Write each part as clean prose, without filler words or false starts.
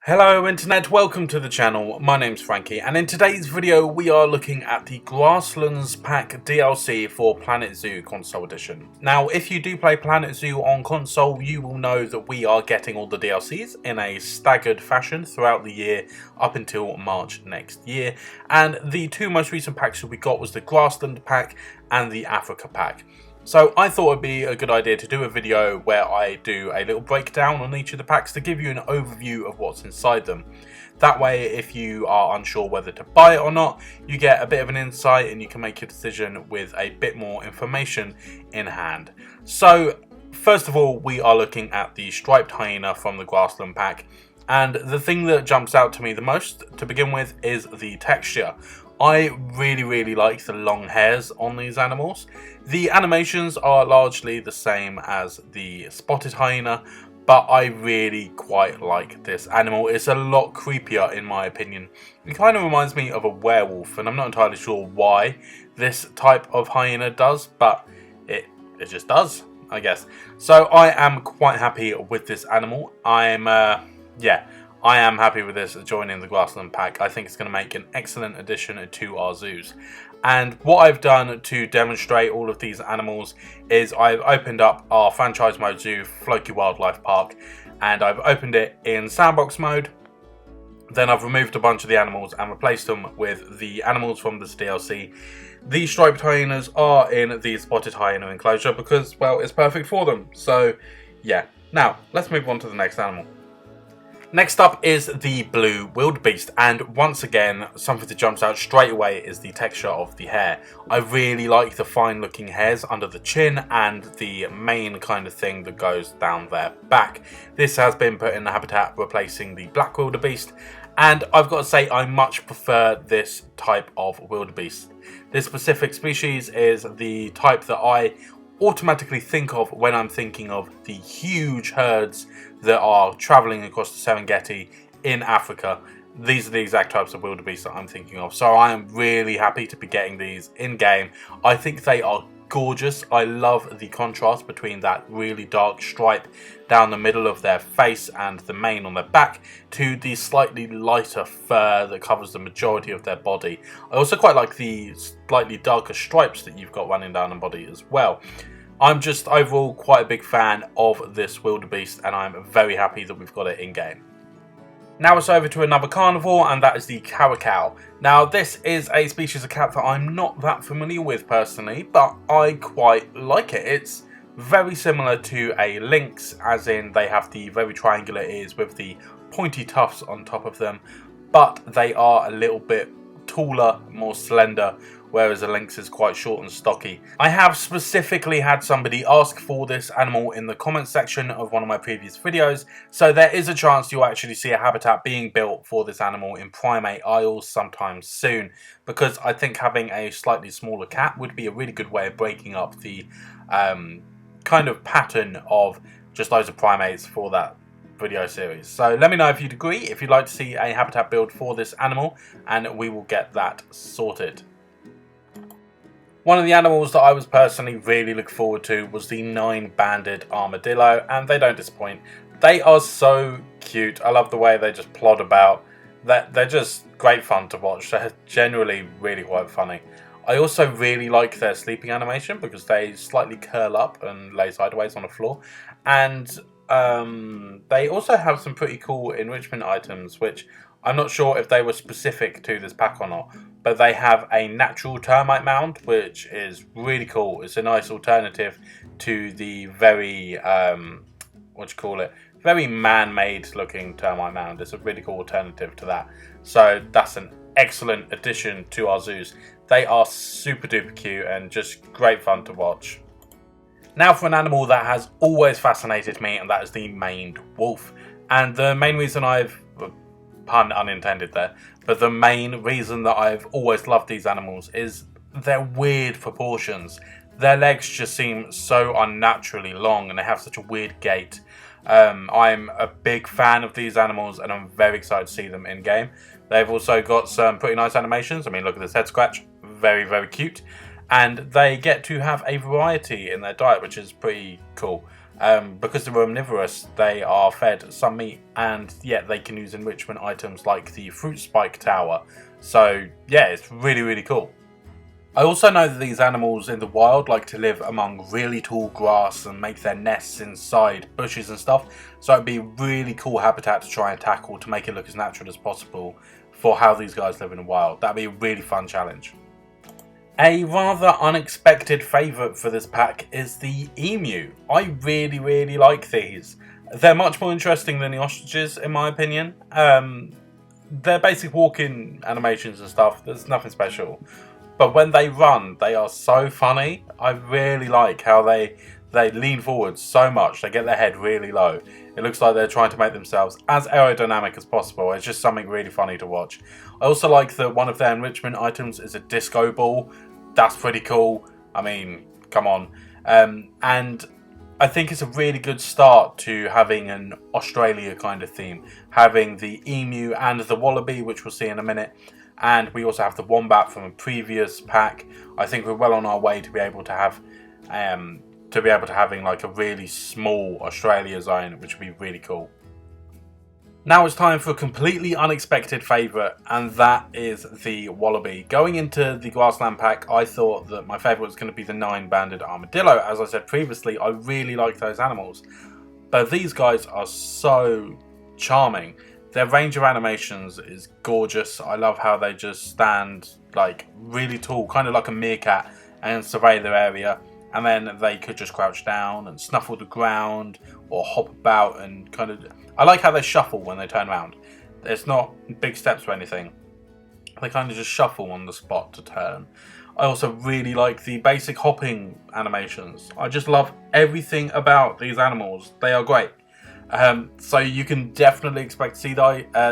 Hello Internet, welcome to the channel. My name's Frankie, and in today's video we are looking at the Grasslands pack DLC for Planet Zoo Console Edition. Now if you do play Planet Zoo on console, you will know that we are getting all the DLCs in a staggered fashion throughout the year up until March next year, and the two most recent packs that we got was the Grassland pack and the Africa pack. So I thought it'd be a good idea to do a video where I do a little breakdown on each of the packs to give you an overview of what's inside them. That way, if you are unsure whether to buy it or not, you get a bit of an insight and you can make your decision with a bit more information in hand. So first of all, we are looking at the striped hyena from the Grassland pack. And the thing that jumps out to me the most to begin with is the texture. I really like the long hairs on these animals. The animations are largely the same as the spotted hyena, but I really quite like this animal. It's a lot creepier in my opinion. It kind of reminds me of a werewolf, and I'm not entirely sure why this type of hyena does, but it just does, I guess. So I am quite happy with this animal. I am happy with this joining the Grassland pack. I think it's going to make an excellent addition to our zoos. And what I've done to demonstrate all of these animals is I've opened up our franchise mode zoo, Floki Wildlife Park, and I've opened it in sandbox mode. Then I've removed a bunch of the animals and replaced them with the animals from this DLC. These striped hyenas are in the spotted hyena enclosure because, well, it's perfect for them. So, yeah. Now, let's move on to the next animal. Next up is the blue wildebeest, and once again something that jumps out straight away is the texture of the hair. I really like the fine looking hairs under the chin and the mane kind of thing that goes down their back. This has been put in the habitat replacing the black wildebeest, and I've got to say I much prefer this type of wildebeest. This specific species is the type that I automatically think of when I'm thinking of the huge herds that are traveling across the Serengeti in Africa. These are the exact types of wildebeest that I'm thinking of. So I am really happy to be getting these in game. I think they are gorgeous. I love the contrast between that really dark stripe down the middle of their face and the mane on their back to the slightly lighter fur that covers the majority of their body. I also quite like the slightly darker stripes that you've got running down the body as well. I'm just overall quite a big fan of this wildebeest, and I'm very happy that we've got it in game. Now it's over to another carnivore, and that is the Carac Cow. Now this is a species of cat that I'm not that familiar with personally, but I quite like it. It's very similar to a lynx, as in they have the very triangular ears with the pointy tufts on top of them, but they are a little bit taller, more slender, whereas a lynx is quite short and stocky. I have specifically had somebody ask for this animal in the comments section of one of my previous videos, so there is a chance you'll actually see a habitat being built for this animal in Primate Isles sometime soon, because I think having a slightly smaller cat would be a really good way of breaking up the kind of pattern of just loads of primates for that video series. So let me know if you'd agree, if you'd like to see a habitat build for this animal, and we will get that sorted. One of the animals that I was personally really looking forward to was the 9-banded armadillo, and they don't disappoint. They are so cute. I love the way they just plod about. They're just great fun to watch. They're generally really quite funny. I also really like their sleeping animation because they slightly curl up and lay sideways on the floor, and they also have some pretty cool enrichment items, which I'm not sure if they were specific to this pack or not, but they have a natural termite mound, which is really cool. It's a nice alternative to the very, very man-made looking termite mound. It's a really cool alternative to that. So that's an excellent addition to our zoos. They are super duper cute and just great fun to watch. Now for an animal that has always fascinated me, and that is the maned wolf. And the main reason pun unintended there, but the main reason that I've always loved these animals is their weird proportions. Their legs just seem so unnaturally long and they have such a weird gait. I'm a big fan of these animals and I'm very excited to see them in game. They've also got some pretty nice animations. I mean, look at this head scratch, very cute. And they get to have a variety in their diet, which is pretty cool. Because they're omnivorous, they are fed some meat, and yet they can use enrichment items like the fruit spike tower. So yeah, it's really, really cool. I also know that these animals in the wild like to live among really tall grass and make their nests inside bushes and stuff, so it'd be really cool habitat to try and tackle to make it look as natural as possible for how these guys live in the wild. That'd be a really fun challenge. A rather unexpected favourite for this pack is the emu. I really, really like these. They're much more interesting than the ostriches in my opinion. They're basic walking animations and stuff, there's nothing special. But when they run, they are so funny. I really like how they lean forward so much. They get their head really low. It looks like they're trying to make themselves as aerodynamic as possible. It's just something really funny to watch. I also like that one of their enrichment items is a disco ball. That's pretty cool. I mean, come on. And I think it's a really good start to having an Australia kind of theme. Having the emu and the wallaby, which we'll see in a minute. And we also have the wombat from a previous pack. I think we're well on our way to be able to have, having like a really small Australia zone, which would be really cool. Now it's time for a completely unexpected favourite, and that is the wallaby. Going into the Grassland pack, I thought that my favourite was going to be the 9-banded armadillo. As I said previously, I really like those animals, but these guys are so charming. Their range of animations is gorgeous. I love how they just stand like really tall, kind of like a meerkat, and survey their area. And then they could just crouch down and snuffle the ground or hop about and kind of... I like how they shuffle when they turn around. It's not big steps or anything. They kind of just shuffle on the spot to turn. I also really like the basic hopping animations. I just love everything about these animals. They are great. So you can definitely expect to see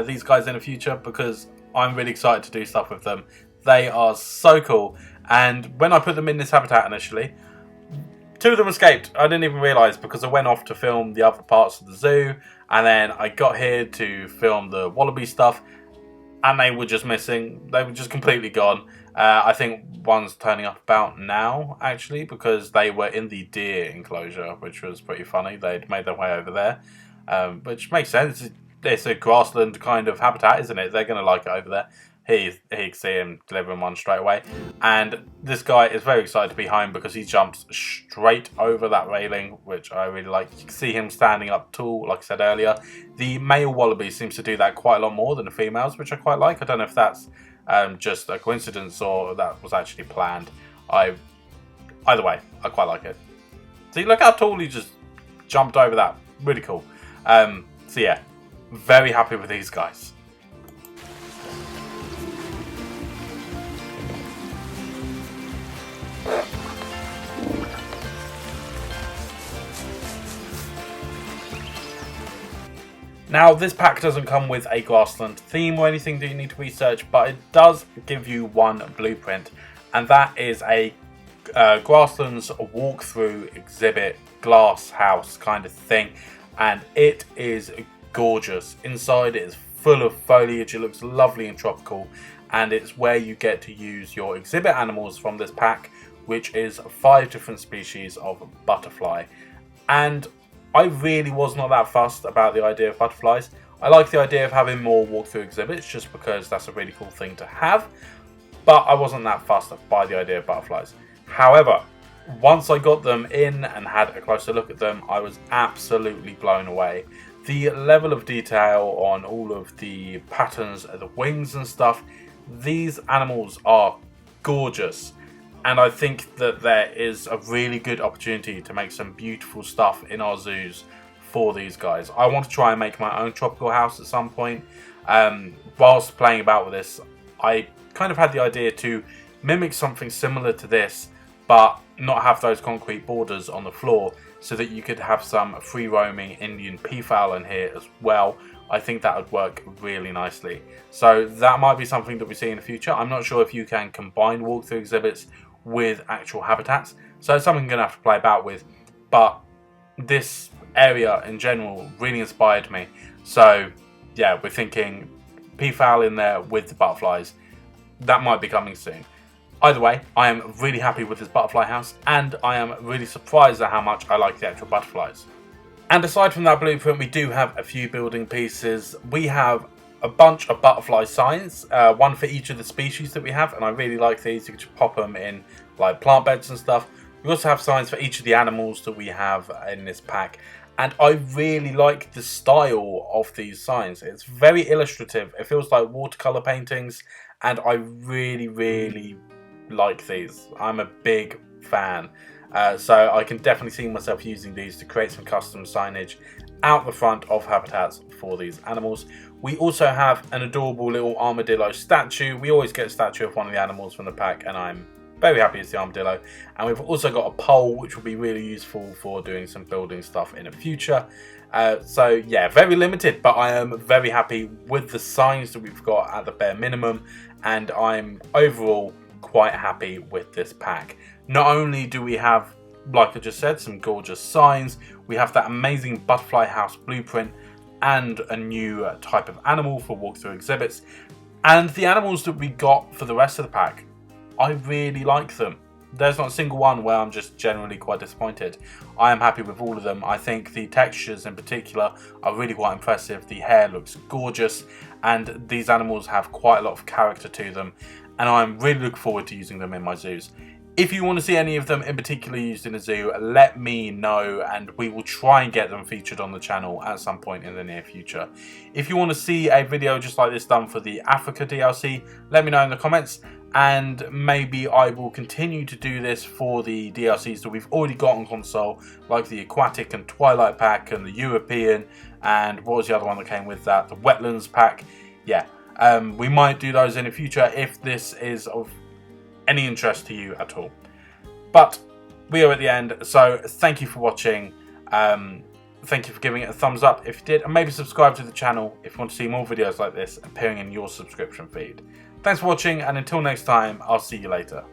these guys in the future, because I'm really excited to do stuff with them. They are so cool, and when I put them in this habitat initially, 2 of them escaped. I didn't even realise, because I went off to film the other parts of the zoo, and then I got here to film the wallaby stuff, and they were just missing. They were just completely gone. I think one's turning up about now, actually, because they were in the deer enclosure, which was pretty funny. They'd made their way over there. Which makes sense. It's a grassland kind of habitat, isn't it? They're going to like it over there. He can see him delivering one straight away. And this guy is very excited to be home because he jumps straight over that railing, which I really like. You can see him standing up tall, like I said earlier. The male wallaby seems to do that quite a lot more than the females, which I quite like. I don't know if that's just a coincidence or that was actually planned. Either way, I quite like it. See, look how tall he just jumped over that. Really cool. So yeah, very happy with these guys. Now, this pack doesn't come with a grassland theme or anything that you need to research, but it does give you one blueprint, and that is a grasslands walkthrough exhibit glass house kind of thing, and it is gorgeous. Inside it is full of foliage, it looks lovely and tropical, and it's where you get to use your exhibit animals from this pack, which is 5 different species of butterfly. And I really was not that fussed about the idea of butterflies. I like the idea of having more walkthrough exhibits just because that's a really cool thing to have, but I wasn't that fussed by the idea of butterflies. However, once I got them in and had a closer look at them, I was absolutely blown away. The level of detail on all of the patterns of the wings and stuff, these animals are gorgeous. And I think that there is a really good opportunity to make some beautiful stuff in our zoos for these guys. I want to try and make my own tropical house at some point. Whilst playing about with this, I kind of had the idea to mimic something similar to this, but not have those concrete borders on the floor, so that you could have some free roaming Indian peafowl in here as well. I think that would work really nicely. So that might be something that we see in the future. I'm not sure if you can combine walkthrough exhibits with actual habitats, so it's something I'm going to have to play about with, but this area in general really inspired me. So yeah, we're thinking peafowl in there with the butterflies. That might be coming soon. Either way, I am really happy with this butterfly house, and I am really surprised at how much I like the actual butterflies. And aside from that blueprint, we do have a few building pieces. We have a bunch of butterfly signs, one for each of the species that we have, and I really like these. You can just pop them in like plant beds and stuff. We also have signs for each of the animals that we have in this pack, and I really like the style of these signs. It's very illustrative. It feels like watercolor paintings, and I really like these. I'm a big fan. So I can definitely see myself using these to create some custom signage out the front of habitats for these animals. We also have an adorable little armadillo statue. We always get a statue of one of the animals from the pack, and I'm very happy it's the armadillo. And we've also got a pole, which will be really useful for doing some building stuff in the future. So yeah, very limited, but I am very happy with the signs that we've got at the bare minimum, and I'm overall quite happy with this pack. Not only do we have, like I just said, some gorgeous signs, we have that amazing butterfly house blueprint and a new type of animal for walkthrough exhibits, and the animals that we got for the rest of the pack, I really like them. There's not a single one where I'm just generally quite disappointed. I am happy with all of them. I think the textures in particular are really quite impressive. The hair looks gorgeous, and these animals have quite a lot of character to them, and I'm really looking forward to using them in my zoos. If you want to see any of them in particular used in a zoo, let me know, and we will try and get them featured on the channel at some point in the near future. If you want to see a video just like this done for the Africa DLC, let me know in the comments, and maybe I will continue to do this for the DLCs that we've already got on console, like the Aquatic and Twilight pack and the European, and what was the other one that came with that? The Wetlands pack. Yeah, we might do those in the future if this is of any interest to you at all. But we are at the end, so thank you for watching. Thank you for giving it a thumbs up if you did, and maybe subscribe to the channel if you want to see more videos like this appearing in your subscription feed. Thanks for watching, and until next time, I'll see you later.